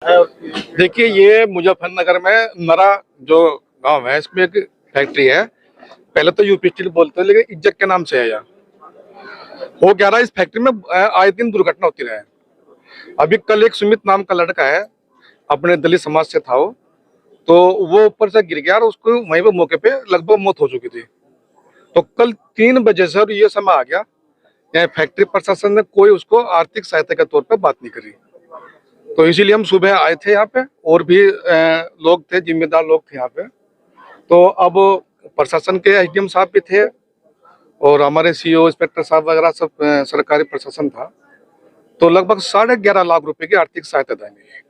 देखिए, ये मुजफ्फरनगर में नरा जो गांव है, इसमें एक फैक्ट्री है। पहले तो यूपी स्टील बोलते हैं, लेकिन इज्जत के नाम से है यहाँ। हो क्या रहा है, इस फैक्ट्री में आए दिन दुर्घटना होती रहे। अभी कल एक सुमित नाम का लड़का है, अपने दलित समाज से था वो, तो वो ऊपर से गिर गया और उसको वहीं पे मौके पे लगभग मौत हो चुकी थी। तो कल 3 बजे से और ये समय आ गया, यहाँ फैक्ट्री प्रशासन ने कोई उसको आर्थिक सहायता के तौर पे बात नहीं करी। तो इसीलिए हम सुबह आए थे यहाँ पे, और भी लोग थे, जिम्मेदार लोग थे यहाँ पे। तो अब प्रशासन के एसडीएम साहब भी थे, और हमारे सीईओ इंस्पेक्टर साहब वगैरह सब सरकारी प्रशासन था। तो लगभग 11.5 लाख रुपए की आर्थिक सहायता देंगे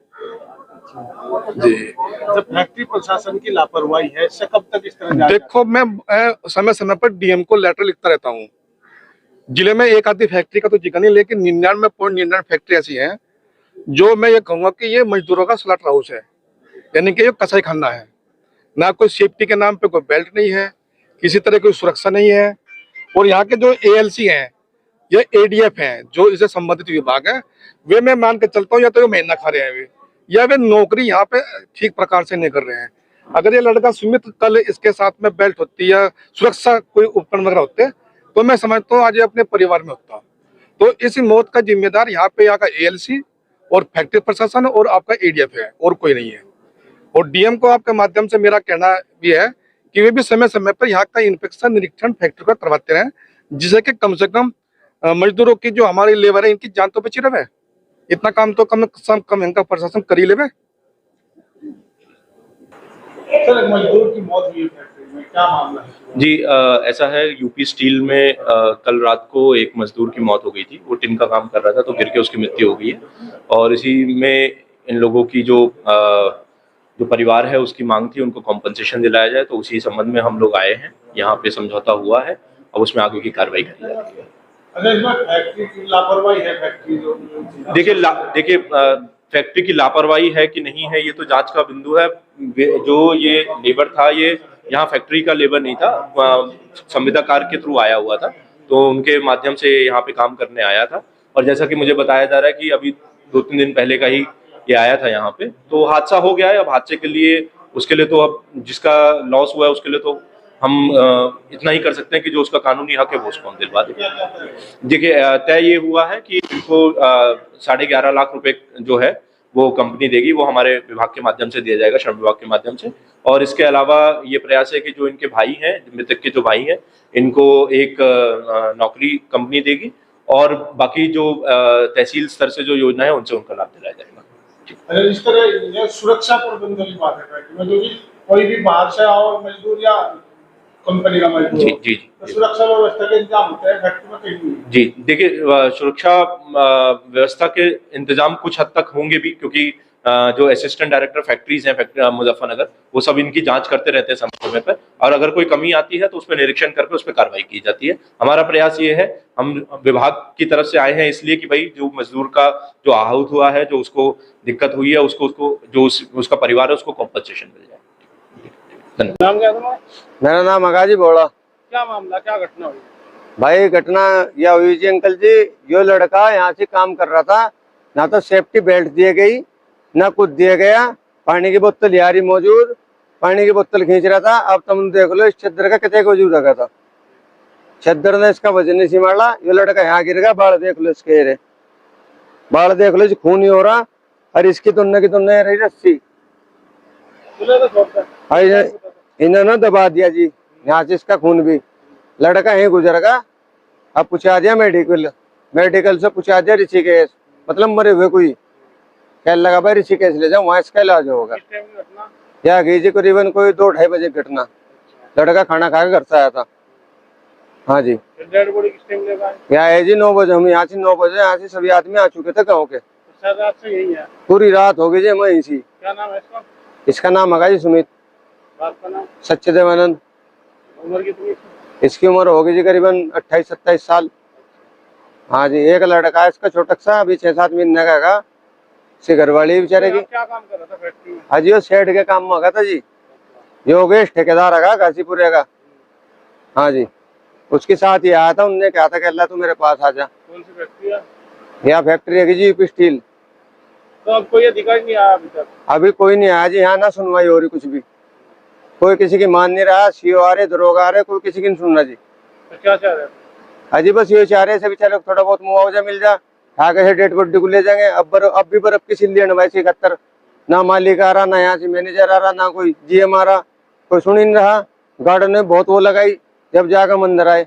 जी। जब फैक्ट्री प्रशासन की लापरवाही है, इससे कब तक इस तरह देखो, मैं समय समय पर डीएम को लेटर लिखता रहता हूँ। जिले में एक आधी फैक्ट्री का तो जिक्र नहीं, लेकिन 99.99 फैक्ट्री ऐसी है जो मैं ये कहूंगा कि ये मजदूरों का स्लॉटर हाउस है, यानी कि ये कसाई खाना है। ना कोई सेफ्टी के नाम पे कोई बेल्ट नहीं है, किसी तरह की सुरक्षा नहीं है। और यहाँ के जो एएलसी हैं, ये एडीएफ हैं, जो इससे संबंधित विभाग है, वे मैं मान के चलता हूँ या तो ये महीना खा रहे हैं वे, या वे नौकरी यहाँ पे ठीक प्रकार से नहीं कर रहे हैं। अगर ये लड़का सुमित कल इसके साथ में बेल्ट होती या सुरक्षा कोई उपकरण वगैरह होते, तो मैं समझता हूँ आज ये अपने परिवार में होता। तो इस मौत का जिम्मेदार यहाँ का एएलसी और फैक्ट्री प्रशासन और आपका एडीएफ है, और कोई नहीं है। और डीएम को आपके माध्यम से मेरा कहना भी है कि वे भी समय समय पर यहाँ का इंस्पेक्शन निरीक्षण फैक्ट्री का करवाते रहें, जिससे कि कम से कम मजदूरों की जो हमारी लेबर है, इनकी जान तो बची रहे। इतना काम तो कम से कम इनका प्रशासन कर ही ले। सर, मजदूर की मौत हुई है फैक्ट्री में, क्या मामला है? जी, ऐसा है, यूपी स्टील में कल रात को एक मजदूर की मौत हो गई थी। वो टिन का काम कर रहा था, तो गिर के उसकी मृत्यु हो गई है। और इसी में इन लोगों की जो परिवार है उसकी मांग थी, उनको कॉम्पनसेशन दिलाया जाए। तो उसी संबंध में हम लोग आए हैं, यहाँ पे समझौता हुआ है, और उसमें आगे की कार्रवाई करी जा रही है। अगर इसमें फैक्ट्री की लापरवाही है, फैक्ट्री देखिए, फैक्ट्री की लापरवाही है कि नहीं है, ये तो जांच का बिंदु है। जो ये लेबर था, ये यहाँ फैक्ट्री का लेबर नहीं था, संविदा कार्य के थ्रू आया हुआ था, तो उनके माध्यम से यहाँ पे काम करने आया था। और जैसा कि मुझे बताया जा रहा है कि अभी 2-3 दिन पहले का ही ये आया था यहाँ पे, तो हादसा हो गया है। अब हादसे के लिए, उसके लिए तो अब जिसका लॉस हुआ है उसके लिए तो हम इतना ही कर सकते हैं कि जो उसका कानूनी हक है वो उसको हम दिलवा दें। देखिए, तय ये हुआ है कि इनको 11.5 लाख रुपए जो है वो कंपनी देगी, वो हमारे विभाग के माध्यम से दिया जाएगा, श्रम विभाग के माध्यम से। और इसके अलावा ये प्रयास है कि जो इनके भाई हैं, मृतक के जो भाई हैं, इनको एक नौकरी कंपनी देगी, और बाकी जो तहसील स्तर से जो योजना है उनसे उनका लाभ दिलाया जाएगा। इस तरह सुरक्षा प्रबंधन की बात है फैक्ट्री में, जो भी कोई भी बाहर से आओ मजदूर या कंपनी का मजदूर, जी, तो सुरक्षा व्यवस्था के इंतजाम होते हैं फैक्ट्री में कहीं नहीं? जी, देखिए, सुरक्षा व्यवस्था के इंतजाम कुछ हद तक होंगे भी, क्योंकि जो असिस्टेंट डायरेक्टर फैक्ट्रीज हैं फैक्ट्री मुजफ्फरनगर, वो सब इनकी जांच करते रहते हैं समय समय पर, और अगर कोई कमी आती है तो उसमें निरीक्षण करके उस पर कार्रवाई की जाती है। हमारा प्रयास ये है, हम विभाग की तरफ से आए हैं इसलिए कि भाई जो मजदूर का जो आहत हुआ है, जो उसको दिक्कत हुई है, उसको जो उसका परिवार है उसको कॉम्पनसेशन मिल जाए। नाम क्या तुम्हारा? मेरा नाम अगाजी बोला। क्या मामला, क्या घटना हुई? भाई, घटना यह हुई जी अंकल जी, यो लड़का यहाँ से काम कर रहा था, ना तो सेफ्टी बेल्ट दिए गई, ना कुछ दिया गया। पानी की बोतल यारी मौजूद, पानी की बोतल खींच रहा था। अब तुम देख लो इस चद्दर का कितने वजूद रखा था। चद्दर ने इसका वजन नहीं संभाला, ये लड़का यहाँ गिर गया। बाढ़ देख लो इसके, रे बाढ़ देख लो, खून ही हो रहा। और इसकी तुन्ने की तुन्ने रही रस्सी, इन्होंने दबा दिया जी, यहाँ से इसका खून भी। लड़का यहीं गुजर गया। अब पूछा दिया मेडिकल से पूछा दिया ऋषिकेश, मतलब मरे हुए कोई। कह लगा भाई ऋषिकेश ले जाओ, वहाँ इसका इलाज होगा। यहाँ गई जी करीबन कोई 2-2:30 बजे घटना। लड़का खाना खा के घर से आया था। हाँ जी, डेड बॉडी किस टाइम लेगा? यहाँ है जी 9 बजे। हम यहाँ से 9 बजे यहाँ से सभी आदमी आ चुके थे गाँव के। रात से यही है? पूरी रात हो गई जी, मैं इसी। क्या नाम है इसका? इसका नाम है जी सुमित। बाप का नाम? सच्चिदेवानंद। उम्र कितनी? इसकी उम्र होगी जी करीबन 28-27 साल। हाँ जी, एक लड़का है इसका छोटा सा, अभी 6-7 महीने का है। से घरवाली बेचारे की। क्या काम कर रहा था फैक्ट्री में? हाँ जी, वो शेड के काम में होगा था जी। योगेश ठेकेदार है घासीपुरे का। हाँ जी, उसके साथ ही आया था। उनने कहा था कि अल्लाह तू मेरे पास आ जा। कौन सी फैक्ट्री है? यहाँ फैक्ट्री है जी यूपी स्टील। तो अब कोई अधिकारी नहीं आया अभी तक? अभी कोई नहीं आया जी, यहाँ ना सुनवाई हो रही कुछ भी, कोई किसी की मान नहीं रहा। सीओ आ रहे, दरोगा आ रहे, कोई किसी की नहीं सुन रहा जी। तो क्या चाह रहे हैं? अजी बस ये चाह रहे से बेचारे को थोड़ा बहुत मुआवजा मिल जा, आगे से डेड बॉडी को ले जाएंगे। अब भी बर्फ की सिल्ली है 71, ना मालिक आ रहा, ना यहाँ से मैनेजर आ रहा, ना कोई जीएम आ रहा, कोई सुन ही नहीं रहा। गार्डन ने बहुत वो लगाई, जब जाकर मंदिर आए